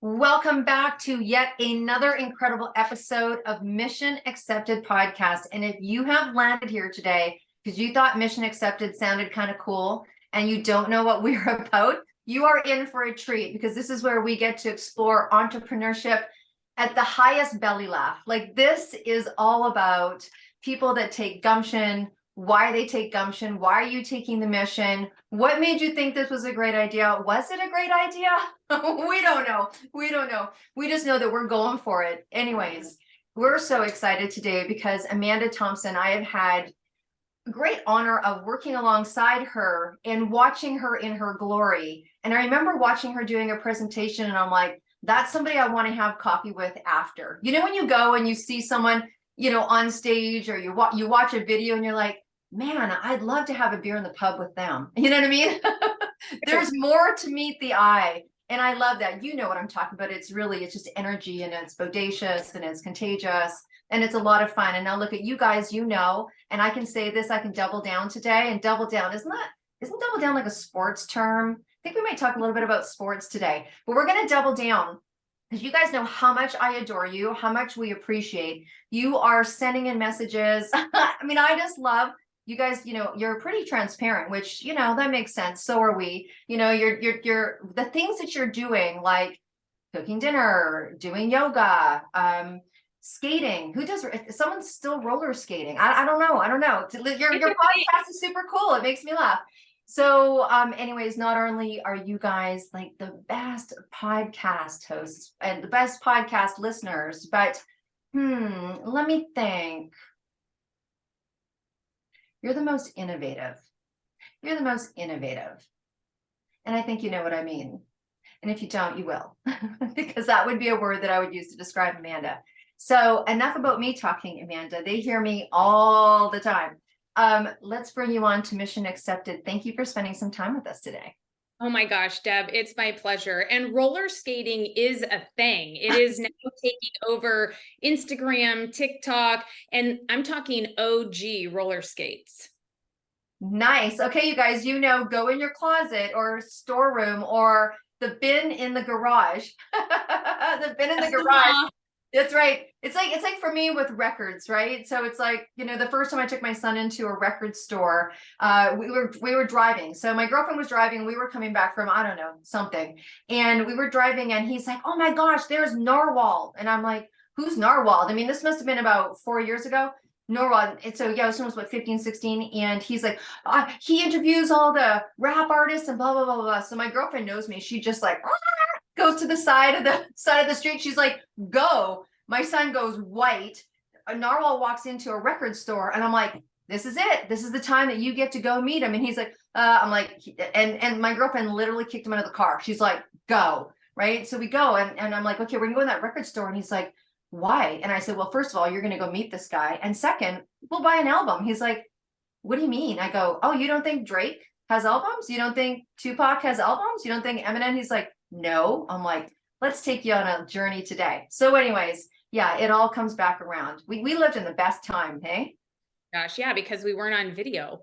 Welcome back to yet another incredible episode of Mission Accepted Podcast. And if you have landed here today because you thought Mission Accepted sounded kind of cool and you don't know what we're about, you are in for a treat because this is where we get to explore entrepreneurship at the highest belly laugh. Like, this is all about people that take gumption, why they take gumption, why are you taking the mission, what made you think this was a great idea, was it a great idea? We don't know. We just know that we're going for it. Anyways, we're so excited today because Amanda Thompson, I have had great honor of working alongside her and watching her in her glory. And I remember watching her doing a presentation and I'm like, that's somebody I want to have coffee with after. You know, when you go and you see someone, on stage, or you watch a video and you're like, man, I'd love to have a beer in the pub with them. You know what I mean? There's more to meet the eye. And I love that. You know what I'm talking about. It's just energy, and it's bodacious and it's contagious and it's a lot of fun. And now look at you guys, and I can say this, I can double down today. And double down, isn't double down like a sports term? I think we might talk a little bit about sports today, but we're going to double down because you guys know how much I adore you, how much we appreciate. You are sending in messages. I mean, I just love you guys. You're pretty transparent, which, that makes sense. So are we. You're the things that you're doing, like cooking dinner, doing yoga, skating. Who does? Someone's still roller skating. I don't know. Your podcast is super cool. It makes me laugh. So anyways, not only are you guys like the best podcast hosts and the best podcast listeners, but let me think. You're the most innovative. You're the most innovative. And I think you know what I mean. And if you don't, you will, because that would be a word that I would use to describe Amanda. So enough about me talking, Amanda. They hear me all the time. Let's bring you on to Mission Accepted. Thank you for spending some time with us today. Oh my gosh, Deb, it's my pleasure. And roller skating is a thing. It is now taking over Instagram, TikTok, and I'm talking OG roller skates. Nice. Okay, you guys, go in your closet or storeroom or the bin in the garage. The bin in the garage. That's right. It's like for me with records, right? So it's like, the first time I took my son into a record store, we were driving. So my girlfriend was driving, we were coming back from, I don't know, something. And we were driving and he's like, oh my gosh, there's Narwhal. And I'm like, who's Narwhal? I mean, this must have been about 4 years ago. Narwhal. And so yeah, this one was what, 15, 16. And he's like, he interviews all the rap artists and blah, blah, blah, blah. So my girlfriend knows me. She just like, goes to the side of the street. She's like, go. My son goes white. A Narwhal walks into a record store and I'm like, this is it. This is the time that you get to go meet him. And he's like, I'm like, and my girlfriend literally kicked him out of the car. She's like, go. Right. So we go and I'm like, okay, we're gonna go in that record store. And he's like, why? And I said, well, first of all, you're going to go meet this guy. And second, we'll buy an album. He's like, what do you mean? I go, oh, you don't think Drake has albums? You don't think Tupac has albums? You don't think Eminem? He's like, no. I'm like, let's take you on a journey today. So anyways, yeah, it all comes back around. We lived in the best time, hey? Gosh, yeah, because we weren't on video.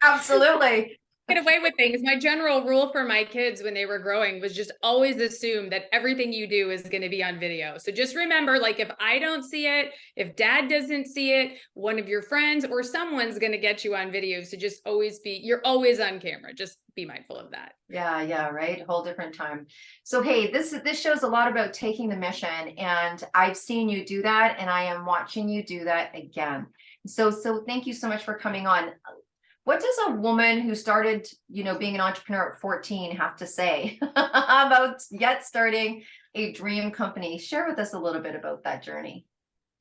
Absolutely. Get away with things. My general rule for my kids when they were growing was just always assume that everything you do is going to be on video. So just remember, like, if I don't see it, if dad doesn't see it, one of your friends or someone's going to get you on video. So just you're always on camera. Just be mindful of that. Yeah, right. Whole different time. So hey, this shows a lot about taking the mission, and I've seen you do that, and I am watching you do that again. So thank you so much for coming on. What does a woman who started, being an entrepreneur at 14 have to say about yet starting a dream company? Share with us a little bit about that journey.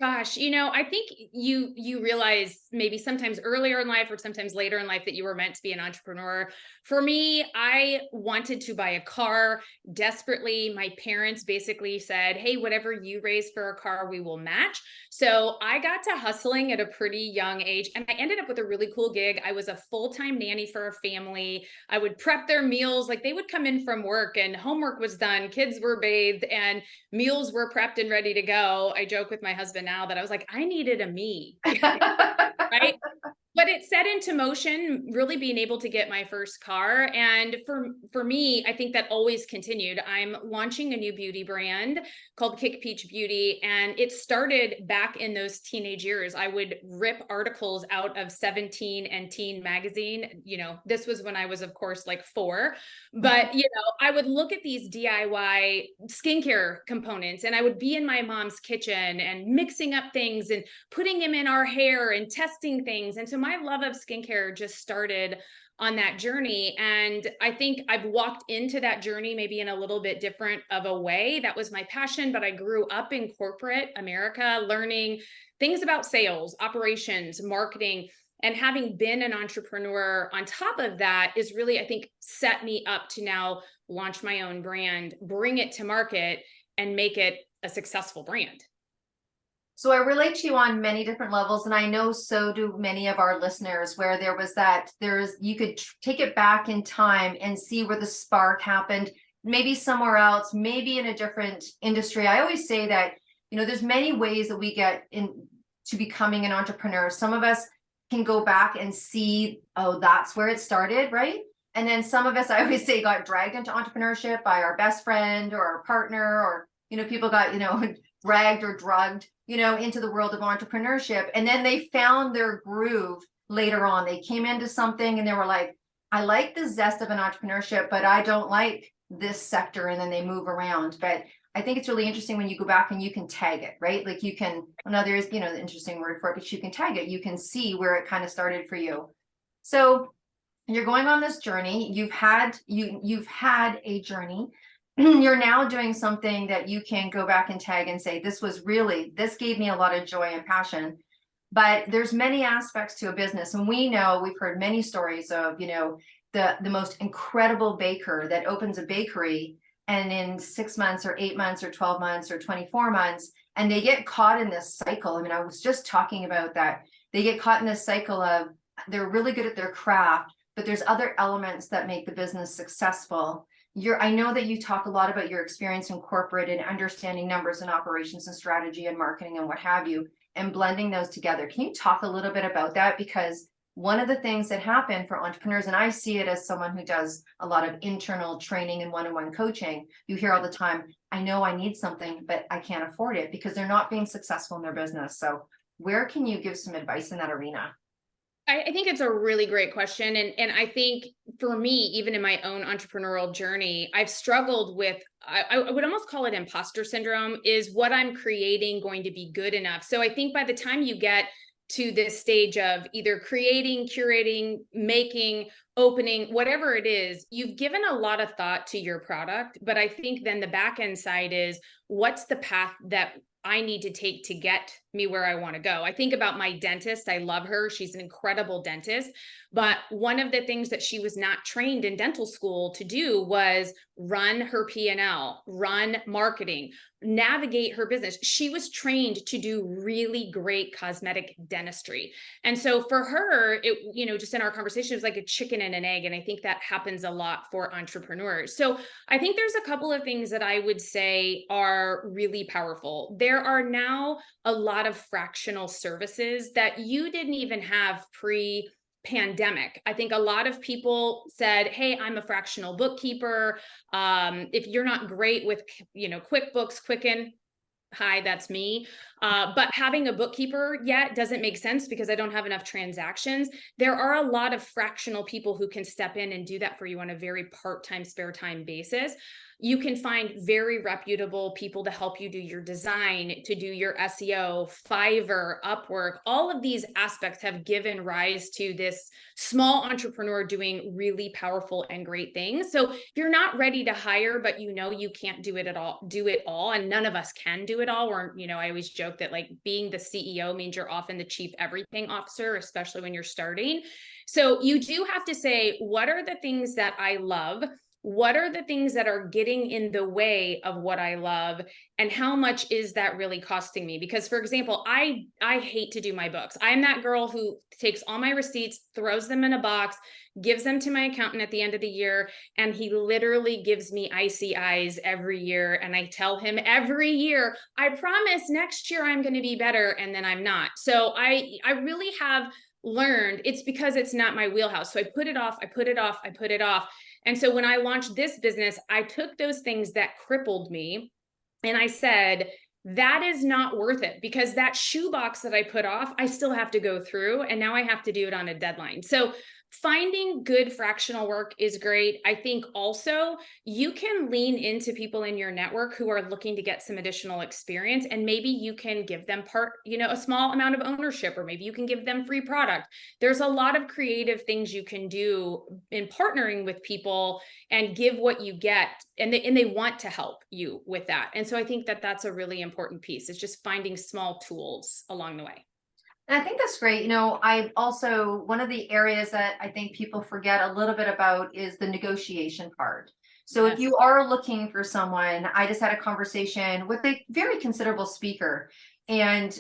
Gosh, I think you realize maybe sometimes earlier in life or sometimes later in life that you were meant to be an entrepreneur. For me, I wanted to buy a car desperately. My parents basically said, hey, whatever you raise for a car, we will match. So I got to hustling at a pretty young age, and I ended up with a really cool gig. I was a full-time nanny for a family. I would prep their meals. Like, they would come in from work and homework was done, kids were bathed, and meals were prepped and ready to go. I joke with my husband now that I was like, I needed a me, right? But it set into motion really being able to get my first car. And for me, I think that always continued. I'm launching a new beauty brand called Kick Peach Beauty. And it started back in those teenage years. I would rip articles out of 17 and Teen magazine. You know, this was when I was, of course, like 4. But, you know, I would look at these DIY skincare components and I would be in my mom's kitchen and mixing up things and putting them in our hair and testing things. And so my love of skincare just started on that journey. And I think I've walked into that journey maybe in a little bit different of a way. That was my passion, but I grew up in corporate America, learning things about sales, operations, marketing, and having been an entrepreneur on top of that is really, I think, set me up to now launch my own brand, bring it to market, and make it a successful brand. So I relate to you on many different levels, and I know so do many of our listeners, where there was that you could take it back in time and see where the spark happened, maybe somewhere else, maybe in a different industry. I always say that, you know, there's many ways that we get into becoming an entrepreneur. Some of us can go back and see, oh, that's where it started, right? And then some of us, I always say, got dragged into entrepreneurship by our best friend or our partner, or, you know, people got, you know, dragged or drugged, you know, into the world of entrepreneurship. And then they found their groove later on. They came into something and they were like, I like the zest of an entrepreneurship, but I don't like this sector. And then they move around. But I think it's really interesting when you go back and you can tag it, right? Like you can, well, there's, you know, the interesting word for it, but you can tag it. You can see where it kind of started for you. So you're going on this journey. You've had a journey. You're now doing something that you can go back and tag and say, this gave me a lot of joy and passion. But there's many aspects to a business. And we know, we've heard many stories of, you know, the most incredible baker that opens a bakery, and in 6 months or 8 months or 12 months or 24 months, and they get caught in this cycle. I mean, I was just talking about that. They get caught in this cycle of, they're really good at their craft, but there's other elements that make the business successful. I know that you talk a lot about your experience in corporate and understanding numbers and operations and strategy and marketing and what have you, and blending those together. Can you talk a little bit about that? Because one of the things that happen for entrepreneurs, and I see it as someone who does a lot of internal training and one-on-one coaching, you hear all the time, I know I need something, but I can't afford it, because they're not being successful in their business. So where can you give some advice in that arena? I think it's a really great question. And I think for me, even in my own entrepreneurial journey, I've struggled with, I would almost call it imposter syndrome. Is what I'm creating going to be good enough? So I think by the time you get to this stage of either creating, curating, making, opening, whatever it is, you've given a lot of thought to your product. But I think then the back end side is, what's the path that I need to take to get me where I want to go? I think about my dentist. I love her. She's an incredible dentist. But one of the things that she was not trained in dental school to do was run her P&L, run marketing, navigate her business. She was trained to do really great cosmetic dentistry. And so for her, it, you know, just in our conversation, it was like a chicken and an egg. And I think that happens a lot for entrepreneurs. So I think there's a couple of things that I would say are really powerful. There are now a lot of fractional services that you didn't even have pre-pandemic. I think a lot of people said, hey, I'm a fractional bookkeeper. If you're not great with, you know, QuickBooks, Quicken, hi, that's me. But having a bookkeeper yet doesn't make sense because I don't have enough transactions. There are a lot of fractional people who can step in and do that for you on a very part-time, spare time basis. You can find very reputable people to help you do your design, to do your SEO, Fiverr, Upwork. All of these aspects have given rise to this small entrepreneur doing really powerful and great things. So if you're not ready to hire, but you know you can't do it all, and none of us can do it all. Or, you know, I always joke that like being the CEO means you're often the chief everything officer, especially when you're starting. So you do have to say, what are the things that I love? What are the things that are getting in the way of what I love? And how much is that really costing me? Because, for example, I hate to do my books. I'm that girl who takes all my receipts, throws them in a box, gives them to my accountant at the end of the year, and he literally gives me icy eyes every year. And I tell him every year, I promise next year I'm going to be better, and then I'm not. So I really have learned, it's because it's not my wheelhouse. So I put it off, I put it off, I put it off. And so when I launched this business, I took those things that crippled me and I said, that is not worth it, because that shoebox that I put off, I still have to go through. And now I have to do it on a deadline. So finding good fractional work is great. I think also you can lean into people in your network who are looking to get some additional experience, and maybe you can give them a small amount of ownership, or maybe you can give them free product. There's a lot of creative things you can do in partnering with people and give what you get, and they want to help you with that. And so I think that that's a really important piece. It's just finding small tools along the way. And I think that's great. I also, one of the areas that I think people forget a little bit about is the negotiation part. So if Yes. you are looking for someone, I just had a conversation with a very considerable speaker, and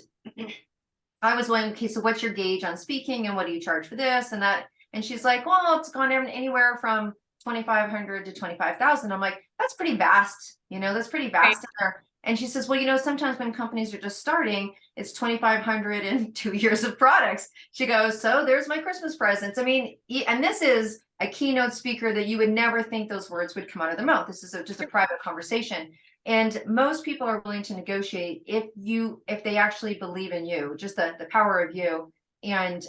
I was going, okay, so what's your gauge on speaking and what do you charge for this and that? And she's like, well, it's gone anywhere from 2,500 to 25,000. I'm like, that's pretty vast. That's pretty vast in there. And she says, well, sometimes when companies are just starting, it's 2,500 and 2 years of products. She goes, so there's my Christmas presents. I mean, and this is a keynote speaker that you would never think those words would come out of their mouth. This is just a private conversation. And most people are willing to negotiate if they actually believe in you, just the power of you. And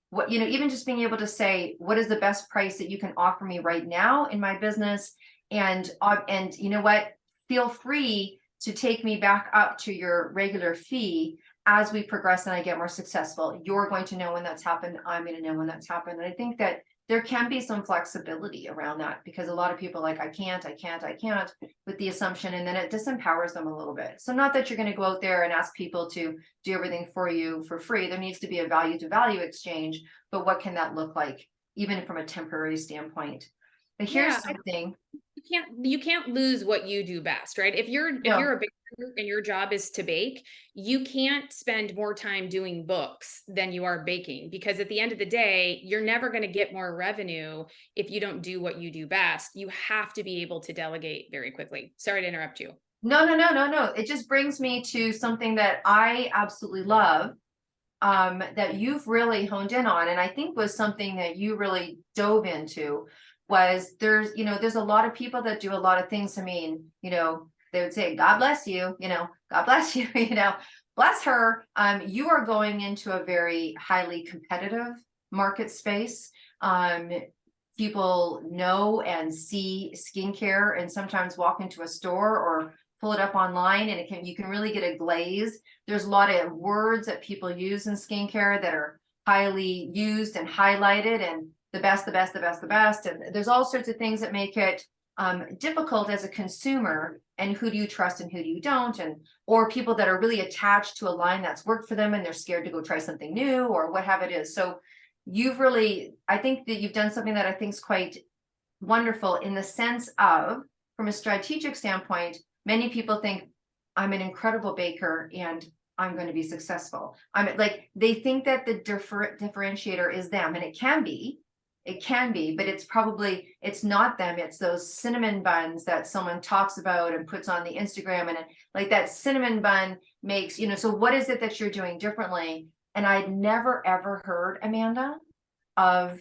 what, even just being able to say, what is the best price that you can offer me right now in my business? And you know what, feel free to take me back up to your regular fee as we progress and I get more successful. You're going to know when that's happened. I'm going to know when that's happened. And I think that there can be some flexibility around that, because a lot of people I can't with the assumption, and then it disempowers them a little bit. So not that you're going to go out there and ask people to do everything for you for free. There needs to be a value to value exchange, but what can that look like, even from a temporary standpoint? But here's something. You can't lose what you do best, right? If you're a baker and your job is to bake, you can't spend more time doing books than you are baking, because at the end of the day, you're never going to get more revenue if you don't do what you do best. You have to be able to delegate very quickly. Sorry to interrupt you. No. It just brings me to something that I absolutely love, that you've really honed in on, and I think was something that you really dove into. Was there's a lot of people that do a lot of things. I mean, they would say, God bless you, God bless you, bless her. You are going into a very highly competitive market space. People know and see skincare and sometimes walk into a store or pull it up online, and you can really get a glaze. There's a lot of words that people use in skincare that are highly used and highlighted, and the best. And there's all sorts of things that make it difficult as a consumer. And who do you trust and who do you don't? Or people that are really attached to a line that's worked for them and they're scared to go try something new or what have it is. So I think that you've done something that I think is quite wonderful, in the sense of, from a strategic standpoint, many people think I'm an incredible baker and I'm going to be successful. They think that the differentiator is them, and it can be, but it's not them. It's those cinnamon buns that someone talks about and puts on the Instagram, and that cinnamon bun makes, so what is it that you're doing differently? And I'd never, ever heard, Amanda, of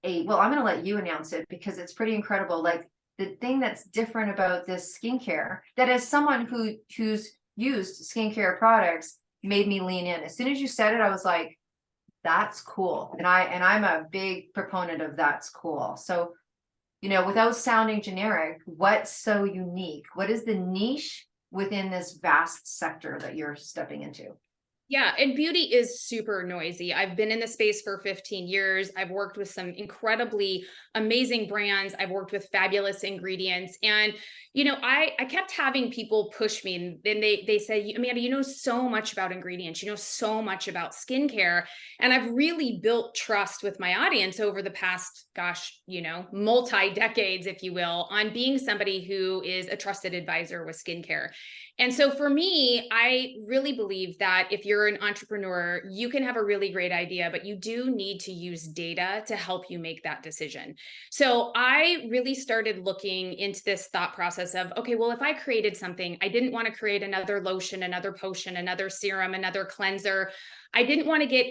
well, I'm going to let you announce it because it's pretty incredible. The thing that's different about this skincare, that as someone who's used skincare products, made me lean in. As soon as you said it, I was like, that's cool. And I'm a big proponent of that's cool. So, without sounding generic, what's so unique? What is the niche within this vast sector that you're stepping into? Yeah, and beauty is super noisy. I've been in the space for 15 years. I've worked with some incredibly amazing brands. I've worked with fabulous ingredients. And, I kept having people push me, and they say, Amanda, you know so much about ingredients, you know so much about skincare. And I've really built trust with my audience over the past, multi-decades, if you will, on being somebody who is a trusted advisor with skincare. And so for me, I really believe that if you're an entrepreneur, you can have a really great idea, but you do need to use data to help you make that decision. So I really started looking into this thought process of, okay, well, if I created something, I didn't want to create another lotion, another potion, another serum, another cleanser. I didn't want to get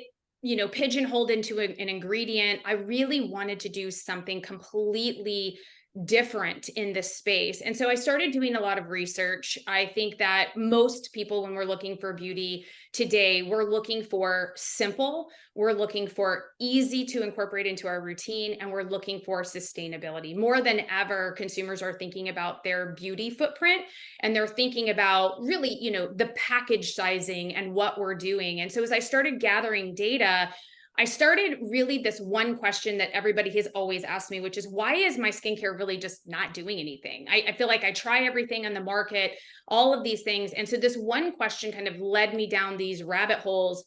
pigeonholed into an ingredient. I really wanted to do something completely different in this space. And so I started doing a lot of research. I think that most people, when we're looking for beauty today, we're looking for simple, we're looking for easy to incorporate into our routine, and we're looking for sustainability. More than ever, consumers are thinking about their beauty footprint, and they're thinking about really, the package sizing and what we're doing. And so as I started gathering data, I started really this one question that everybody has always asked me, which is, why is my skincare really just not doing anything? I feel like I try everything on the market, all of these things. And so this one question kind of led me down these rabbit holes,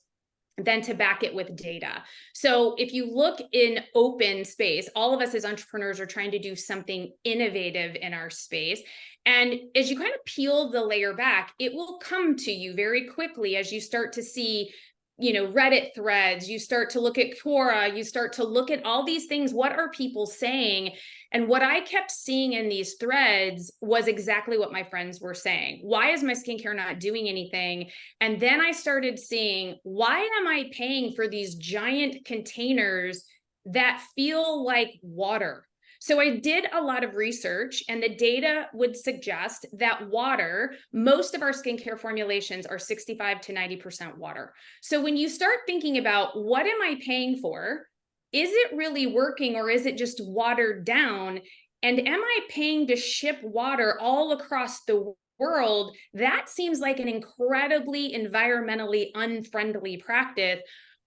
then to back it with data. So if you look in open space, all of us as entrepreneurs are trying to do something innovative in our space. And as you kind of peel the layer back, it will come to you very quickly as you start to see Reddit threads, you start to look at Quora, you start to look at all these things. What are people saying? And what I kept seeing in these threads was exactly what my friends were saying. Why is my skincare not doing anything? And then I started seeing, why am I paying for these giant containers that feel like water? So I did a lot of research, and the data would suggest that water, most of our skincare formulations are 65 to 90% water. So when you start thinking about, what am I paying for? Is it really working, or is it just watered down? And am I paying to ship water all across the world? That seems like an incredibly environmentally unfriendly practice.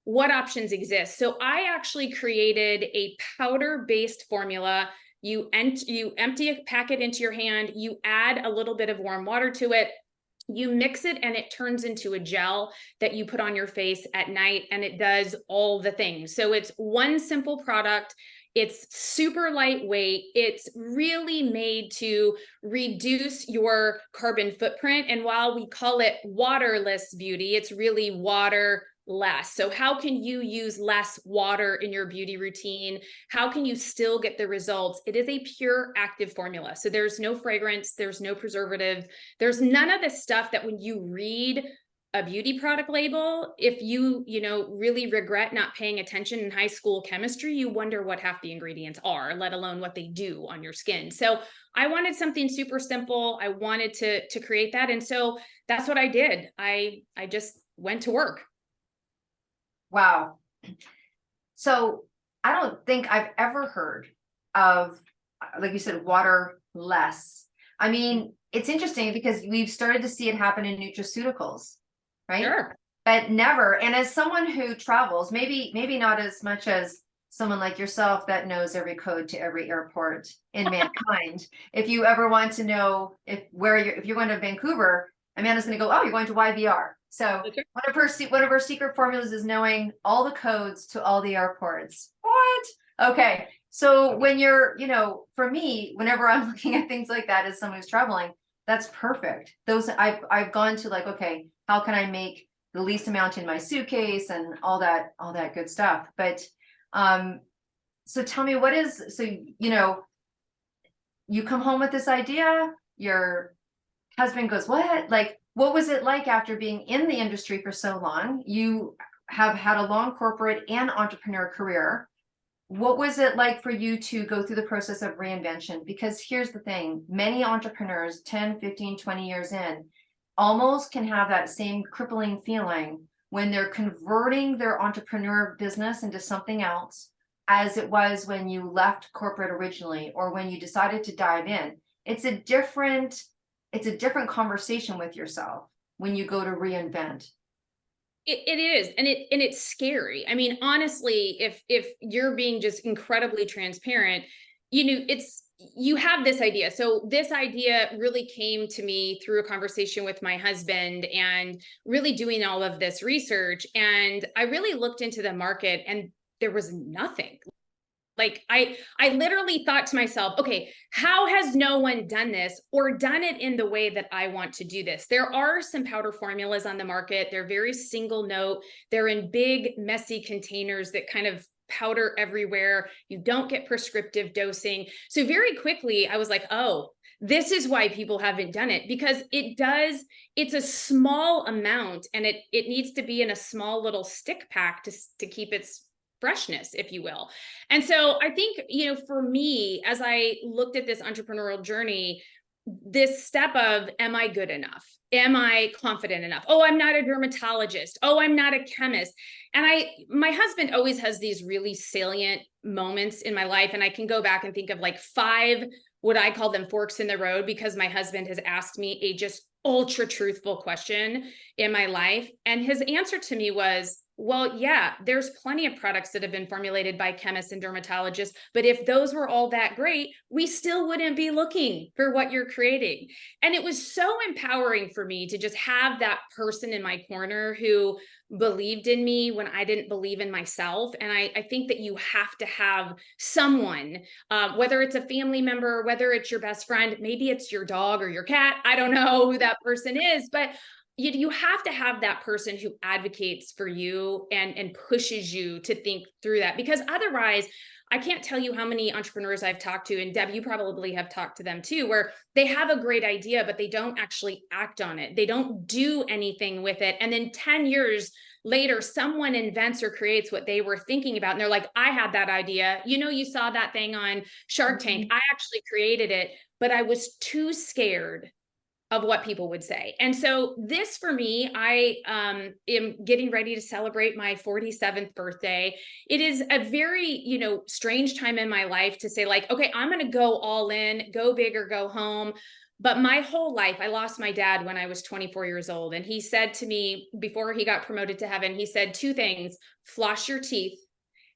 What options exist? So I actually created a powder-based formula. You empty a packet into your hand, you add a little bit of warm water to it, you mix it, and it turns into a gel that you put on your face at night, and it does all the things. So it's one simple product. It's super lightweight. It's really made to reduce your carbon footprint. And while we call it waterless beauty, it's really water less. So how can you use less water in your beauty routine? How can you still get the results? It is a pure active formula. So there's no fragrance, there's no preservative, there's none of the stuff that when you read a beauty product label, if you really regret not paying attention in high school chemistry, you wonder what half the ingredients are, let alone what they do on your skin. So I wanted something super simple. I wanted to create that. And so that's what I did. I just went to work. Wow. So I don't think I've ever heard of, like you said, water less. I mean, it's interesting because we've started to see it happen in nutraceuticals, right? Sure. But never. And as someone who travels, maybe not as much as someone like yourself that knows every code to every airport in mankind. If you ever want to know if you're going to Vancouver, Amanda's going to go, oh, you're going to YVR. So Okay. one of her secret formulas is knowing all the codes to all the airports. What? Okay. So when you're, for me, whenever I'm looking at things like that as someone who's traveling, that's perfect. Those I've gone to like, okay, how can I make the least amount in my suitcase and all that good stuff. But so tell me, you come home with this idea, your husband goes, what? Like, what was it like after being in the industry for so long? You have had a long corporate and entrepreneur career. What was it like for you to go through the process of reinvention? Because here's the thing, many entrepreneurs 10, 15, 20 years in almost can have that same crippling feeling when they're converting their entrepreneur business into something else, as it was when you left corporate originally, or when you decided to dive in. It's a different conversation with yourself when you go to reinvent. It is, and it's scary. I mean, honestly, if you're being just incredibly transparent, you have this idea. So this idea really came to me through a conversation with my husband and really doing all of this research. And I really looked into the market, and there was nothing. Like I literally thought to myself, okay, how has no one done this or done it in the way that I want to do this? There are some powder formulas on the market. They're very single note. They're in big, messy containers that kind of powder everywhere. You don't get prescriptive dosing. So very quickly, I was like, oh, this is why people haven't done it, because it's a small amount, and it needs to be in a small little stick pack to keep its freshness, if you will. And so I think, for me, as I looked at this entrepreneurial journey, this step of, am I good enough? Am I confident enough? Oh, I'm not a dermatologist. Oh, I'm not a chemist. And my husband always has these really salient moments in my life. And I can go back and think of like 5, what I call them forks in the road, because my husband has asked me a just ultra truthful question in my life. And his answer to me was, well, yeah, there's plenty of products that have been formulated by chemists and dermatologists, but if those were all that great, we still wouldn't be looking for what you're creating. And it was so empowering for me to just have that person in my corner who believed in me when I didn't believe in myself. And I think that you have to have someone, whether it's a family member, whether it's your best friend, maybe it's your dog or your cat. I don't know who that person is, but you have to have that person who advocates for you and pushes you to think through that, because otherwise, I can't tell you how many entrepreneurs I've talked to, and Deb, you probably have talked to them too, where they have a great idea, but they don't actually act on it. They don't do anything with it. And then 10 years later, someone invents or creates what they were thinking about. And they're like, I had that idea. You saw that thing on Shark Tank. I actually created it, but I was too scared of what people would say. And so this, for me, I am getting ready to celebrate my 47th birthday. It is a very, strange time in my life to say like, okay, I'm going to go all in, go big or go home. But my whole life, I lost my dad when I was 24 years old. And he said to me before he got promoted to heaven, he said 2 things: floss your teeth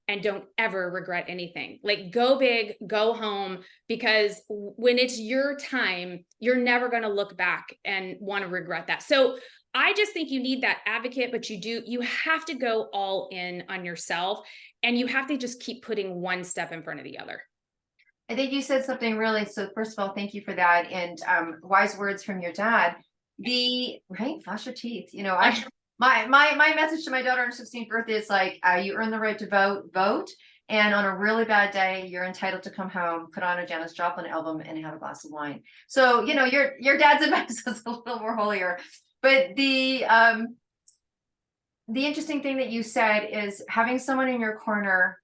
and don't ever regret anything. Like, go big, go home, because when it's your time, you're never going to look back and want to regret that. So I just think you need that advocate, but you have to go all in on yourself, and you have to just keep putting one step in front of the other. I think you said something really, so first of all, thank you for that. And wise words from your dad. Right, flash your teeth. My message to my daughter on her 16th birthday is like, you earn the right to vote. And on a really bad day, you're entitled to come home, put on a Janis Joplin album, and have a glass of wine. So, your dad's advice is a little more holier. But the interesting thing that you said is having someone in your corner,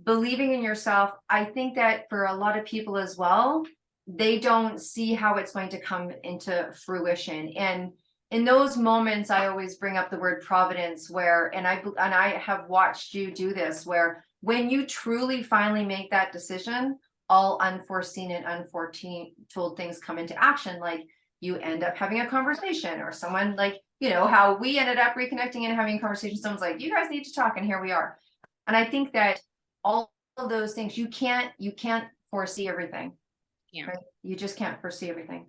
believing in yourself. I think that for a lot of people as well, they don't see how it's going to come into fruition. And in those moments, I always bring up the word providence, and I have watched you do this, where when you truly finally make that decision, all unforeseen and unforetold things come into action. Like, you end up having a conversation, or someone, like, how we ended up reconnecting and having a conversation. Someone's like, you guys need to talk, and here we are. And I think that all of those things, you can't foresee everything. Yeah. Right? You just can't foresee everything.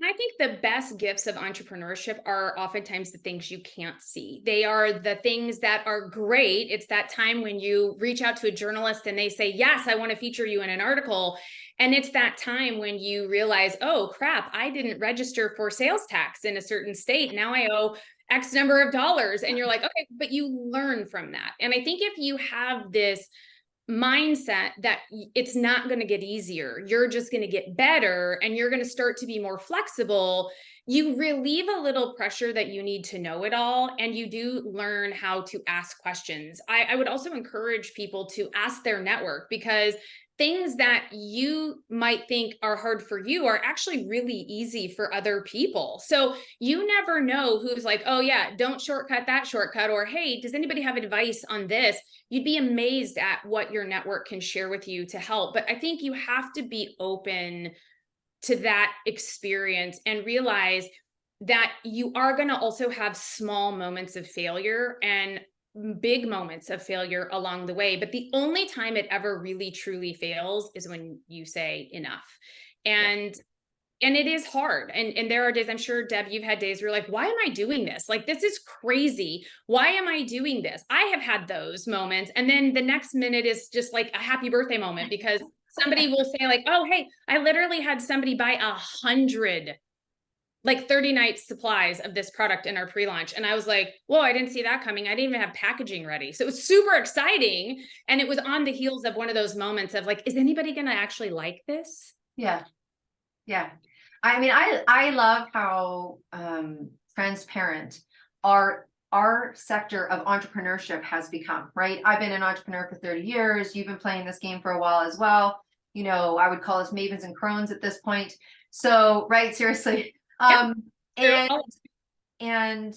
And I think the best gifts of entrepreneurship are oftentimes the things you can't see. They are the things that are great. It's that time when you reach out to a journalist and they say, yes, I want to feature you in an article. And it's that time when you realize, oh, crap, I didn't register for sales tax in a certain state. Now I owe X number of dollars. And you're like, okay, but you learn from that. And I think if you have this mindset that it's not going to get easier, you're just going to get better, and you're going to start to be more flexible, you relieve a little pressure that you need to know it all, and you do learn how to ask questions. I would also encourage people to ask their network, because things that you might think are hard for you are actually really easy for other people. So you never know who's like, oh yeah, don't shortcut that shortcut, or hey, does anybody have advice on this? You'd be amazed at what your network can share with you to help. But I think you have to be open to that experience and realize that you are going to also have small moments of failure and big moments of failure along the way. But the only time it ever really truly fails is when you say enough. And it is hard. And there are days, I'm sure, Deb, you've had days where you're like, why am I doing this? Like, this is crazy. Why am I doing this? I have had those moments. And then the next minute is just like a happy birthday moment, because somebody will say like, oh, hey, I literally had somebody buy 100 like 30 night supplies of this product in our pre-launch. And I was like, whoa, I didn't see that coming. I didn't even have packaging ready. So it was super exciting. And it was on the heels of one of those moments of like, is anybody going to actually like this? Yeah. Yeah. I mean, I love how transparent our sector of entrepreneurship has become, right? I've been an entrepreneur for 30 years. You've been playing this game for a while as well. You know, I would call us mavens and crones at this point. So, right, seriously. Yep. They're And all- and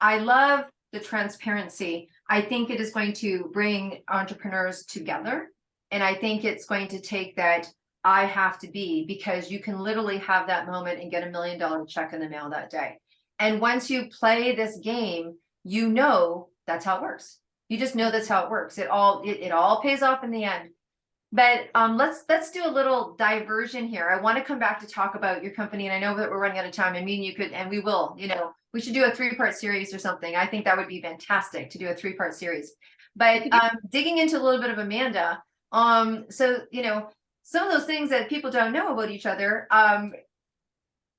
I love the transparency. I think it is going to bring entrepreneurs together. And I think it's going to take that I have to be, because you can literally have that moment and get $1 million check in the mail that day. And once you play this game, you know that's how it works. You just know that's how it works. It all pays off in the end. But let's do a little diversion here. I want to come back to talk about your company, and I know that we're running out of time. I mean, you could, and we will. You know, we should do a 3-part series or something. I think that would be fantastic to do a 3-part series. But digging into a little bit of Amanda, so you know, some of those things that people don't know about each other.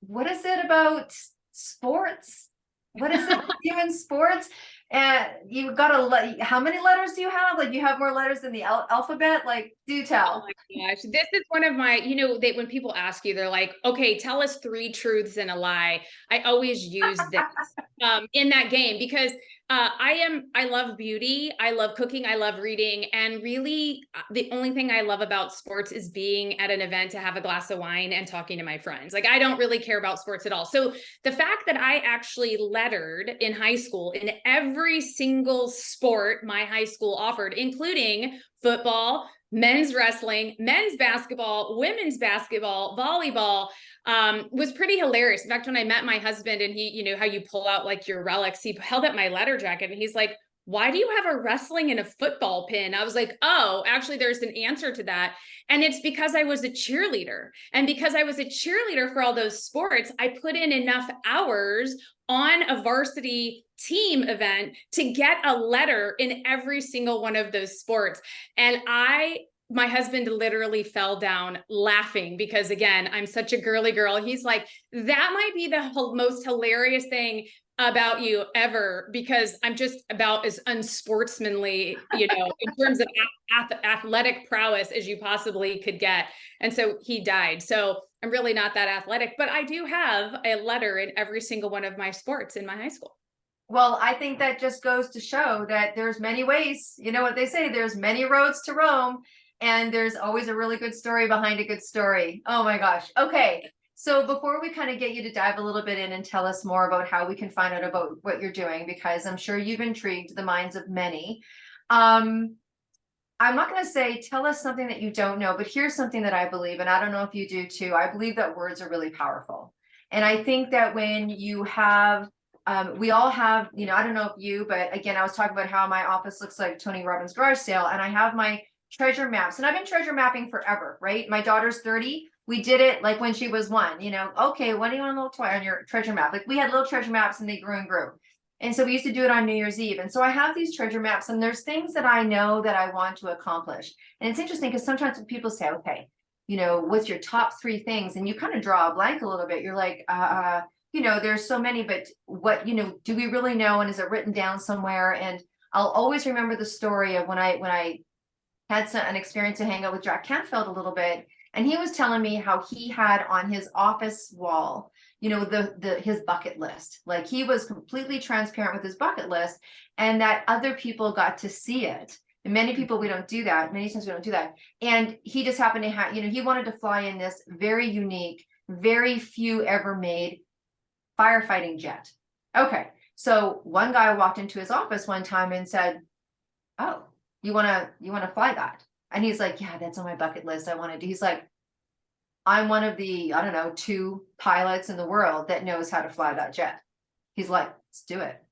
What is it about sports? What is it with you in sports? And you've got how many letters do you have? Like, you have more letters than the alphabet? Like, do Oh tell. my gosh. This is one of my, when people ask you, they're like, okay, tell us 3 truths and a lie. I always use this in that game because I love beauty. I love cooking. I love reading. And really the only thing I love about sports is being at an event to have a glass of wine and talking to my friends. Like, I don't really care about sports at all. So the fact that I actually lettered in high school in every single sport my high school offered, including football, men's wrestling, men's basketball, women's basketball, volleyball, was pretty hilarious. In fact, when I met my husband and he, you know, how you pull out like your relics, he held up my letter jacket and he's like, why do you have a wrestling and a football pin? I was like, oh, actually, there's an answer to that. And it's because I was a cheerleader. And because I was a cheerleader for all those sports, I put in enough hours on a varsity team event to get a letter in every single one of those sports. And my husband literally fell down laughing because, again, I'm such a girly girl. He's like, that might be the most hilarious thing about you ever, because I'm just about as unsportsmanly, you know, in terms of athletic prowess as you possibly could get. And so he died. So I'm really not that athletic, but I do have a letter in every single one of my sports in my high school. Well, I think that just goes to show that there's many ways. You know what they say, there's many roads to Rome, and there's always a really good story behind a good story. Oh my gosh. Okay. So before we kind of get you to dive a little bit in and tell us more about how we can find out about what you're doing, because I'm sure you've intrigued the minds of many. I'm not going to say tell us something that you don't know, but here's something that I believe, and I don't know if you do too. I believe that words are really powerful. And I think that when you have we all have, you know, I don't know if you, but again, I was talking about how my office looks like Tony Robbins' garage sale, and I have my treasure maps, and I've been treasure mapping forever, right? My daughter's 30. We did it like when she was 1, you know, okay, what do you want a little toy on your treasure map? Like, we had little treasure maps and they grew and grew. And so we used to do it on New Year's Eve. And so I have these treasure maps, and there's things that I know that I want to accomplish. And it's interesting because sometimes when people say, okay, you know, what's your top 3 things? And you kind of draw a blank a little bit. You're like, you know, there's so many, but what, you know, do we really know? And is it written down somewhere? And I'll always remember the story of when I had an experience to hang out with Jack Canfield a little bit. And he was telling me how he had on his office wall, you know, his bucket list. Like, he was completely transparent with his bucket list, and that other people got to see it. And many people, we don't do that. Many times we don't do that. And he just happened to have, you know, he wanted to fly in this very unique, very few ever made firefighting jet. Okay. So one guy walked into his office one time and said, oh, you want to fly that? And he's like, yeah, that's on my bucket list. I want to do. He's like, I'm one of the, I don't know, 2 pilots in the world that knows how to fly that jet. He's like, let's do it.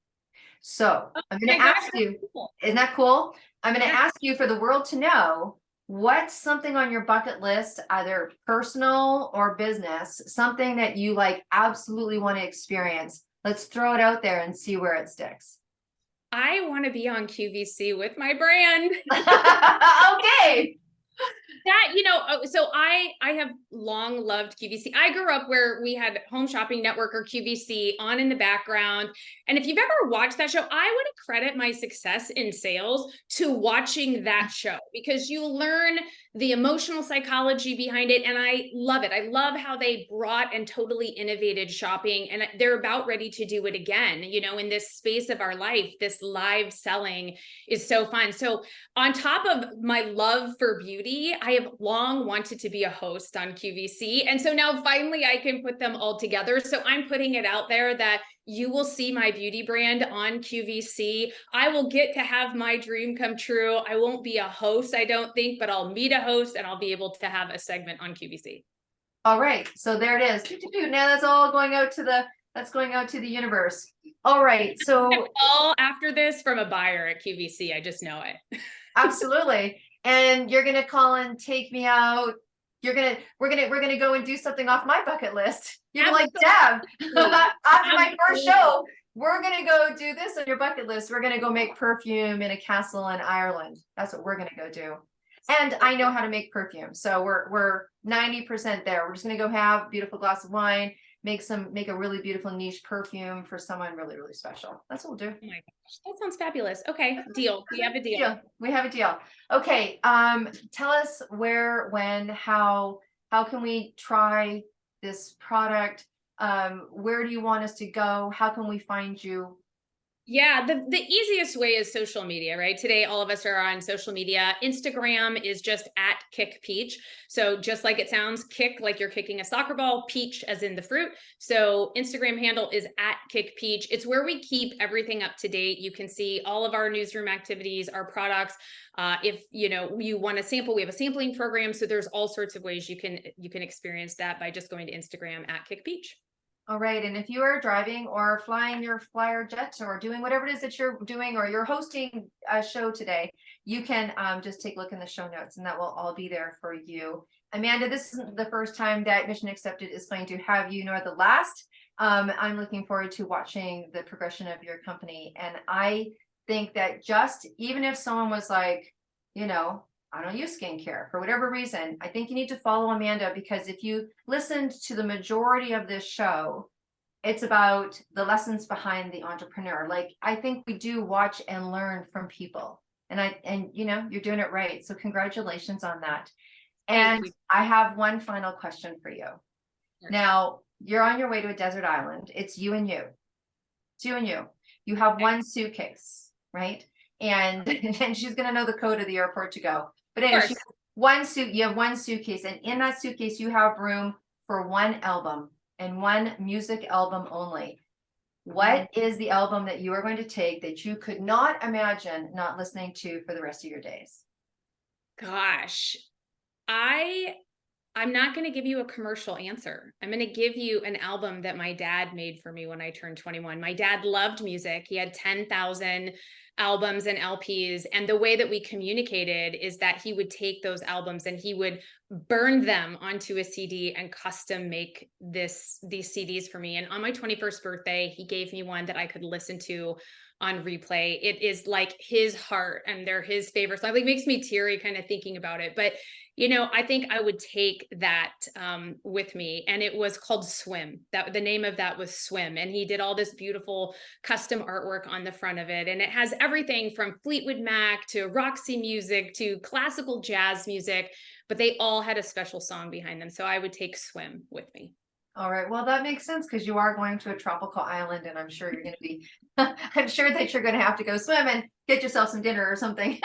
So I'm going to ask you, isn't that cool? I'm going to ask you for the world to know, what's something on your bucket list, either personal or business, something that you like absolutely want to experience. Let's throw it out there and see where it sticks. I want to be on QVC with my brand. Okay. That, you know, so I have long loved QVC. I grew up where we had Home Shopping Network or QVC on in the background. And if you've ever watched that show, I would credit my success in sales to watching that show, because you learn the emotional psychology behind it. And I love it. I love how they brought and totally innovated shopping, and they're about ready to do it again. In this space of our life, this live selling is so fun. So on top of my love for beauty, I have long wanted to be a host on QVC. And so now finally I can put them all together. So I'm putting it out there that you will see my beauty brand on QVC. I will get to have my dream come true. I won't be a host, I don't think, but I'll meet a host and I'll be able to have a segment on QVC. All right. So there it is. Now that's all going out to the universe. All right. So all after this from a buyer at QVC. I just know it. absolutely. And you're going to call and take me out. We're going to go and do something off my bucket list. You're like, Deb, after my first show, we're going to go do this on your bucket list. We're going to go make perfume in a castle in Ireland. That's what we're going to go do. And I know how to make perfume. So we're 90% there. We're just going to go have a beautiful glass of wine, make a really beautiful niche perfume for someone really, really special. That's what we'll do. Oh my gosh, that sounds fabulous. Okay, deal. We have a deal. We have a deal. Okay. Tell us where, when, how can we try this product? Where do you want us to go? How can we find you? Yeah, the easiest way is social media, right? Today, all of us are on social media. Instagram is just at Kick Peach. So just like it sounds, kick like you're kicking a soccer ball, peach as in the fruit. So Instagram handle is at Kick Peach. It's where we keep everything up to date. You can see all of our newsroom activities, our products. If you want to sample, we have a sampling program. So there's all sorts of ways you can experience that by just going to Instagram at Kick Peach. All right. And if you are driving or flying your flyer jet or doing whatever it is that you're doing, or you're hosting a show today, you can just take a look in the show notes and that will all be there for you. Amanda, this isn't the first time that Mission Accepted is going to have you, nor the last. I'm looking forward to watching the progression of your company. And I think that just even if someone was like, I don't use skincare for whatever reason, I think you need to follow Amanda, because if you listened to the majority of this show, it's about the lessons behind the entrepreneur. Like, I think we do watch and learn from people, and you're doing it right. So congratulations on that. And I have one final question for you. Sure. Now, you're on your way to a desert island. It's you and you. It's you and you. You have one suitcase, right? And she's going to know the code of the airport to go. But anyway, you have one suitcase, and in that suitcase, you have room for one album and one music album only. What is the album that you are going to take that you could not imagine not listening to for the rest of your days? Gosh, I'm not going to give you a commercial answer. I'm going to give you an album that my dad made for me when I turned 21. My dad loved music. He had 10,000 albums and LPs. And the way that we communicated is that he would take those albums and he would burn them onto a CD and custom make these CDs for me. And on my 21st birthday, he gave me one that I could listen to on replay. It is like his heart, and they're his favorites. Like, it makes me teary kind of thinking about it. But I think I would take that with me. And it was called Swim. That the name of that was Swim. And he did all this beautiful custom artwork on the front of it. And it has everything from Fleetwood Mac to Roxy music to classical jazz music, but they all had a special song behind them. So I would take Swim with me. All right. Well, that makes sense, because you are going to a tropical island, and I'm sure you're going to be, I'm sure that you're going to have to go swim and get yourself some dinner or something.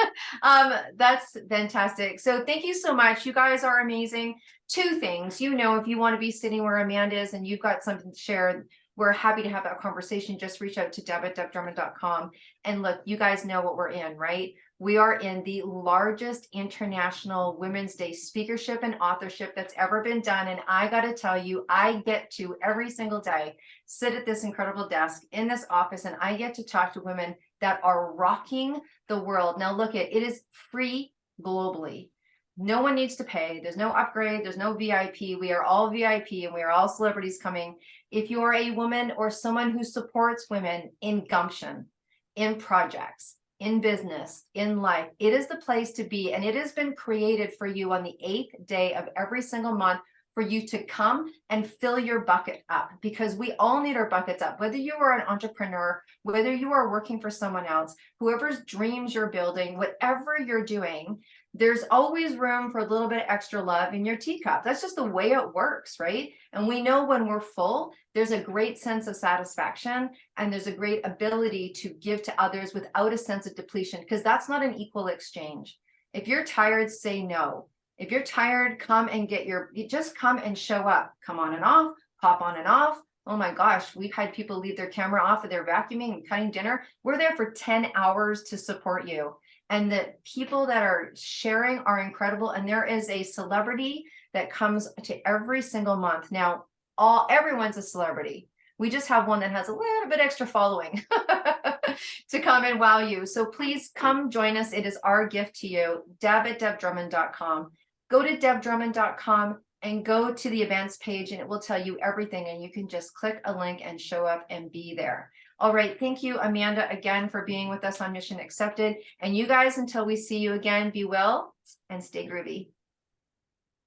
That's fantastic. So thank you so much. You guys are amazing. Two things, if you want to be sitting where Amanda is and you've got something to share, we're happy to have that conversation. Just reach out to deb@debdrummond.com. And look, you guys know what we're in, right? We are in the largest international Women's Day speakership and authorship that's ever been done. And I got to tell you, I get to every single day sit at this incredible desk in this office, and I get to talk to women that are rocking the world. Now, look, it is free globally. No one needs to pay. There's no upgrade. There's no VIP. We are all VIP, and we are all celebrities coming. If you are a woman or someone who supports women in gumption, in projects, in business, in life, it is the place to be. And it has been created for you on the 8th day of every single month for you to come and fill your bucket up, because we all need our buckets up. Whether you are an entrepreneur, whether you are working for someone else, whoever's dreams you're building, whatever you're doing, there's always room for a little bit of extra love in your teacup. That's just the way it works, right? And we know when we're full, there's a great sense of satisfaction and there's a great ability to give to others without a sense of depletion, because that's not an equal exchange. If you're tired, say no. If you're tired, come and just come and show up. Come on and off, pop on and off. Oh my gosh, we've had people leave their camera off if they're vacuuming and cutting dinner. We're there for 10 hours to support you. And the people that are sharing are incredible. And there is a celebrity that comes to every single month. Now, everyone's a celebrity. We just have one that has a little bit extra following to come and wow you. So please come join us. It is our gift to you. Deb@debdrummond.com. Go to debdrummond.com and go to the events page and it will tell you everything. And you can just click a link and show up and be there. All right. Thank you, Amanda, again, for being with us on Mission Accepted. And you guys, until we see you again, be well and stay groovy.